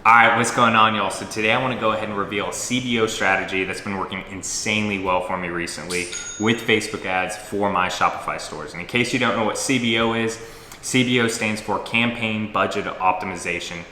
All right, what's going on, y'all? So today I want to go ahead and reveal a CBO strategy that's been working insanely well for me recently with Facebook ads for my Shopify stores. And in case you don't know what CBO is, CBO stands for Campaign Budget Optimization.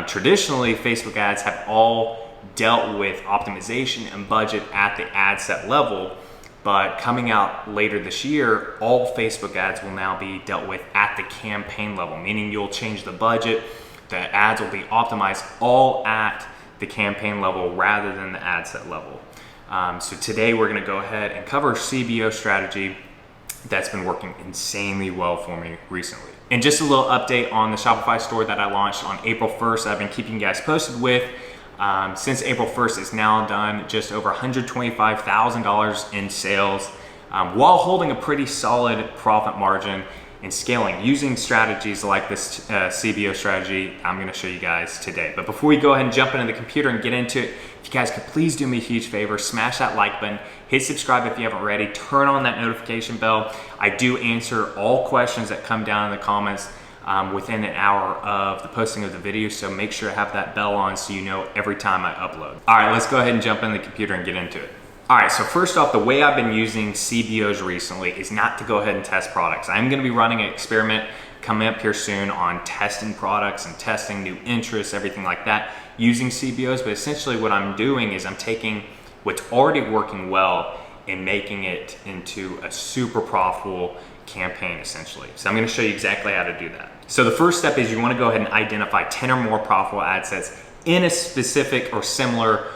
Traditionally, Facebook ads have all dealt with optimization and budget at the ad set level, but coming out later this year, all Facebook ads will now be dealt with at the campaign level, meaning you'll change the budget. The ads will be optimized all at the campaign level rather than the ad set level. So today we're gonna go ahead and cover CBO strategy that's been working insanely well for me recently. And just a little update on the Shopify store that I launched on April 1st, I've been keeping you guys posted with. Since April 1st, it's now done just over $125,000 in sales while holding a pretty solid profit margin and scaling using strategies like this CBO strategy I'm gonna show you guys today. But before we go ahead and jump into the computer and get into it, if you guys could please do me a huge favor, smash that like button, hit subscribe if you haven't already, turn on that notification bell. I do answer all questions that come down in the comments within an hour of the posting of the video, so make sure to have that bell on so you know every time I upload. All right, let's go ahead and jump in the computer and get into it. All right, so first off, the way I've been using CBOs recently is not to go ahead and test products. I'm gonna be running an experiment coming up here soon on testing products and testing new interests, everything like that, using CBOs. But essentially what I'm doing is I'm taking what's already working well and making it into a super profitable campaign, essentially. So I'm gonna show you exactly how to do that. So the first step is you wanna go ahead and identify 10 or more profitable ad sets in a specific or similar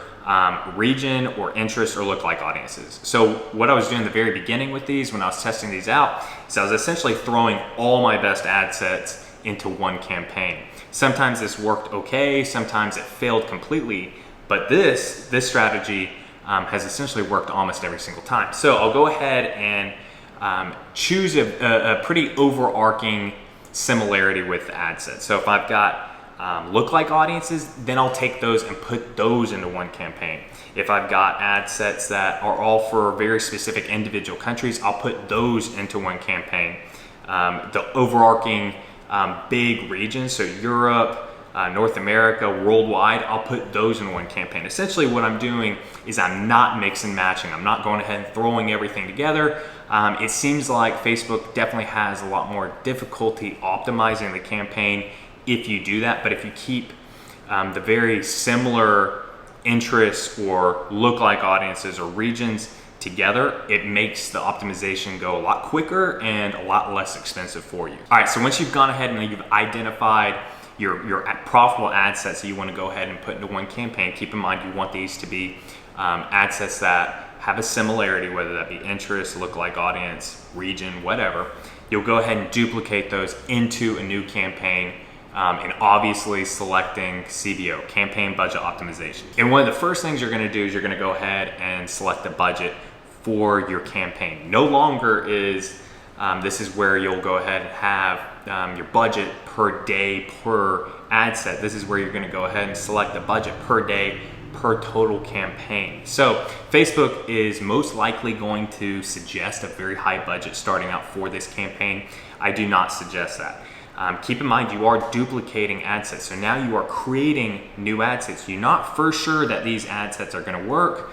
region or interest or lookalike audiences. So what I was doing in the very beginning with these, when I was testing these out, is I was essentially throwing all my best ad sets into one campaign. Sometimes this worked okay, sometimes it failed completely, but this strategy has essentially worked almost every single time. So I'll go ahead and choose a pretty overarching similarity with the ad set. So if I've got lookalike audiences, then I'll take those and put those into one campaign. If I've got ad sets that are all for very specific individual countries, I'll put those into one campaign. The overarching big regions, so Europe, North America, worldwide, I'll put those in one campaign. Essentially what I'm doing is I'm not mix and matching. I'm not going ahead and throwing everything together. It seems like Facebook definitely has a lot more difficulty optimizing the campaign if you do that, but if you keep the very similar interests or lookalike audiences or regions together, it makes the optimization go a lot quicker and a lot less expensive for you. All right, so once you've gone ahead and you've identified your profitable ad sets that you want to go ahead and put into one campaign, keep in mind you want these to be ad sets that have a similarity, whether that be interest, lookalike audience, region, whatever. You'll go ahead and duplicate those into a new campaign. And obviously selecting CBO, Campaign Budget Optimization. And one of the first things you're gonna do is you're gonna go ahead and select the budget for your campaign. No longer is, this is where you'll go ahead and have your budget per day per ad set. This is where you're gonna go ahead and select the budget per day per total campaign. So Facebook is most likely going to suggest a very high budget starting out for this campaign. I do not suggest that. Keep in mind you are duplicating ad sets, so now you are creating new ad sets. You're not for sure that these ad sets are going to work.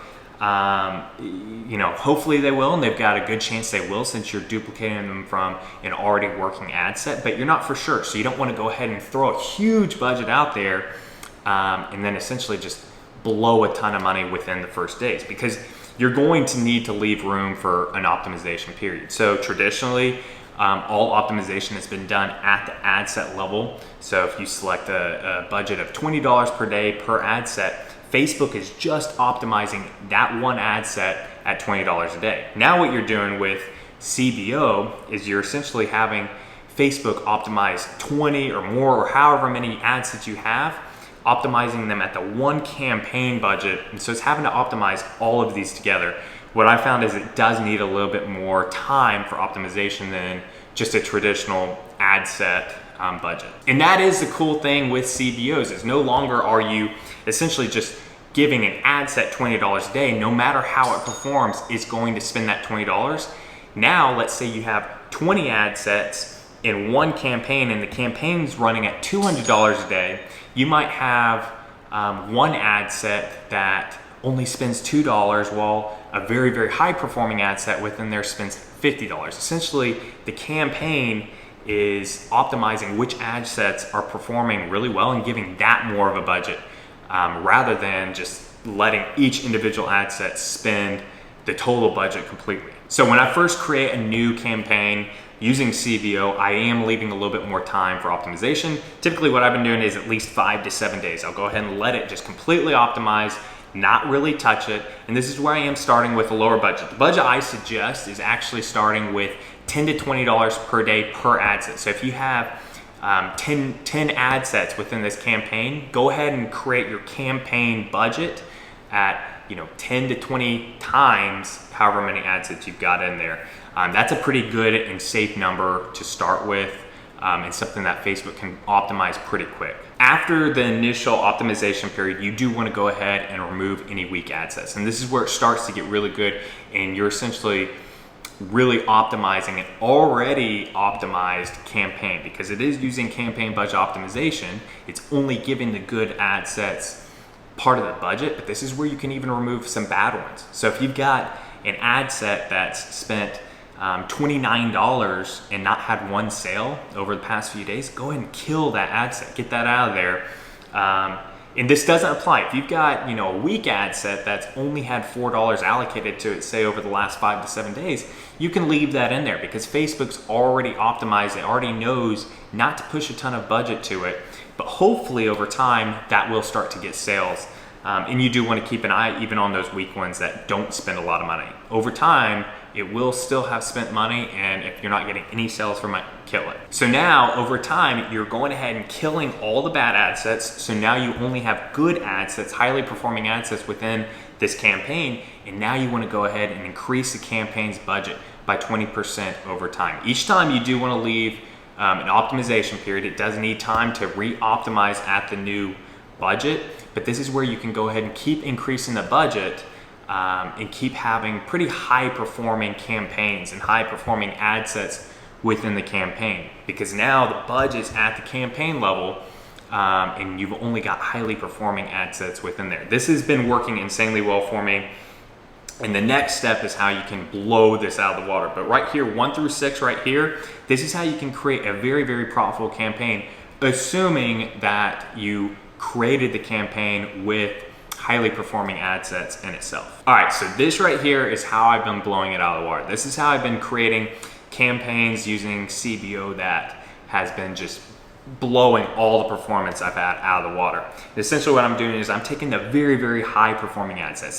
You know, hopefully they will, and they've got a good chance they will since you're duplicating them from an already working ad set, but you're not for sure. So you don't want to go ahead and throw a huge budget out there and then essentially just blow a ton of money within the first days, because you're going to need to leave room for an optimization period. So traditionally, all optimization has been done at the ad set level. So if you select a budget of $20 per day per ad set, Facebook is just optimizing that one ad set at $20 a day. Now what you're doing with CBO is you're essentially having Facebook optimize 20 or more or however many ad sets you have, optimizing them at the one campaign budget. And so it's having to optimize all of these together. What I found is it does need a little bit more time for optimization than just a traditional ad set budget. And that is the cool thing with CBOs, is no longer are you essentially just giving an ad set $20 a day. No matter how it performs, it's going to spend that $20. Now, let's say you have 20 ad sets in one campaign and the campaign's running at $200 a day. You might have one ad set that only spends $2 while a very, very high performing ad set within there spends $50. Essentially, the campaign is optimizing which ad sets are performing really well and giving that more of a budget rather than just letting each individual ad set spend the total budget completely. So when I first create a new campaign using CBO, I am leaving a little bit more time for optimization. Typically what I've been doing is at least 5 to 7 days. I'll go ahead and let it just completely optimize, not really touch it. And this is where I am starting with a lower budget. The budget I suggest is actually starting with $10 to $20 per day per ad set. So if you have 10 ad sets within this campaign, go ahead and create your campaign budget at 10 to 20 times however many ad sets you've got in there. That's a pretty good and safe number to start with, and something that Facebook can optimize pretty quick. After the initial optimization period, you do want to go ahead and remove any weak ad sets. And this is where it starts to get really good, and you're essentially really optimizing an already optimized campaign, because it is using campaign budget optimization. It's only giving the good ad sets part of the budget, but this is where you can even remove some bad ones. So if you've got an ad set that's spent $29 and not had one sale over the past few days, go ahead and kill that ad set, get that out of there. And this doesn't apply if you've got a weak ad set that's only had $4 allocated to it, say over the last 5 to 7 days. You can leave that in there because Facebook's already optimized it, already knows not to push a ton of budget to it, but hopefully over time that will start to get sales. And you do want to keep an eye even on those weak ones that don't spend a lot of money. Over time, it will still have spent money, and if you're not getting any sales from it, kill it. So now over time, you're going ahead and killing all the bad ad sets. So now you only have good ad sets, highly performing ad sets within this campaign. And now you want to go ahead and increase the campaign's budget by 20% over time. Each time you do want to leave an optimization period. It does need time to re-optimize at the new budget, but this is where you can go ahead and keep increasing the budget and keep having pretty high performing campaigns and high performing ad sets within the campaign, because now the budget's at the campaign level and you've only got highly performing ad sets within there. This has been working insanely well for me. And the next step is how you can blow this out of the water. But right here, 1 through 6 right here, this is how you can create a very, very profitable campaign, assuming that you created the campaign with highly performing ad sets in itself. All right, so this right here is how I've been blowing it out of the water. This is how I've been creating campaigns using CBO that has been just blowing all the performance I've had out of the water. Essentially what I'm doing is I'm taking the very, very high performing ad sets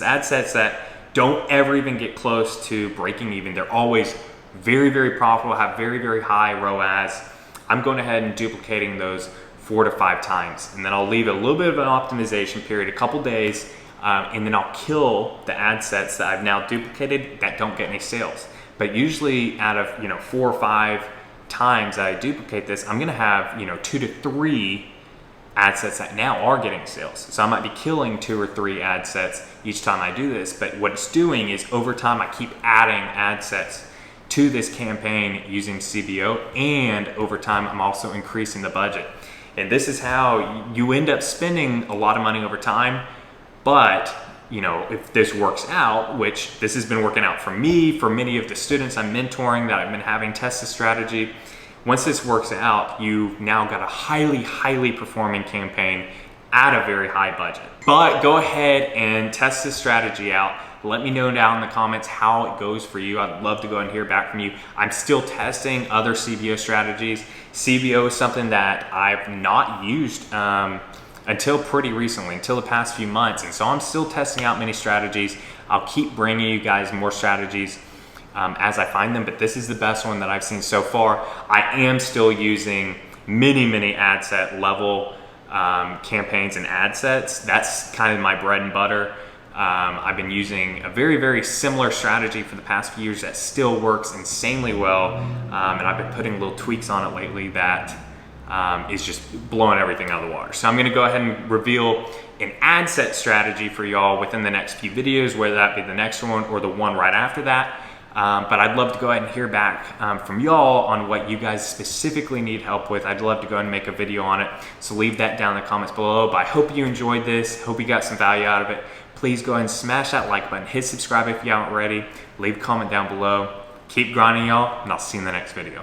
that don't ever even get close to breaking even. They're always very, very profitable, have very, very high ROAS. I'm going ahead and duplicating those 4 to 5 times. And then I'll leave a little bit of an optimization period, a couple days, and then I'll kill the ad sets that I've now duplicated that don't get any sales. But usually out of 4 or 5 times that I duplicate this, I'm gonna have 2 to 3 ad sets that now are getting sales. So I might be killing 2 or 3 ad sets each time I do this, but what it's doing is over time I keep adding ad sets to this campaign using CBO, and over time I'm also increasing the budget. And this is how you end up spending a lot of money over time, but if this works out, which this has been working out for me, for many of the students I'm mentoring that I've been having test this strategy, once this works out, you've now got a highly, highly performing campaign at a very high budget. But go ahead and test this strategy out. Let me know down in the comments how it goes for you. I'd love to go and hear back from you. I'm still testing other CBO strategies. CBO is something that I've not used until pretty recently, until the past few months. And so I'm still testing out many strategies. I'll keep bringing you guys more strategies as I find them, but this is the best one that I've seen so far. I am still using many ad set level campaigns and ad sets. That's kind of my bread and butter. I've been using a very, very similar strategy for the past few years that still works insanely well, and I've been putting little tweaks on it lately that is just blowing everything out of the water. So I'm gonna go ahead and reveal an ad set strategy for y'all within the next few videos, whether that be the next one or the one right after that. But I'd love to go ahead and hear back from y'all on what you guys specifically need help with. I'd love to go ahead and make a video on it. So leave that down in the comments below. But I hope you enjoyed this. Hope you got some value out of it. Please go ahead and smash that like button. Hit subscribe if you haven't already. Leave a comment down below. Keep grinding, y'all, and I'll see you in the next video.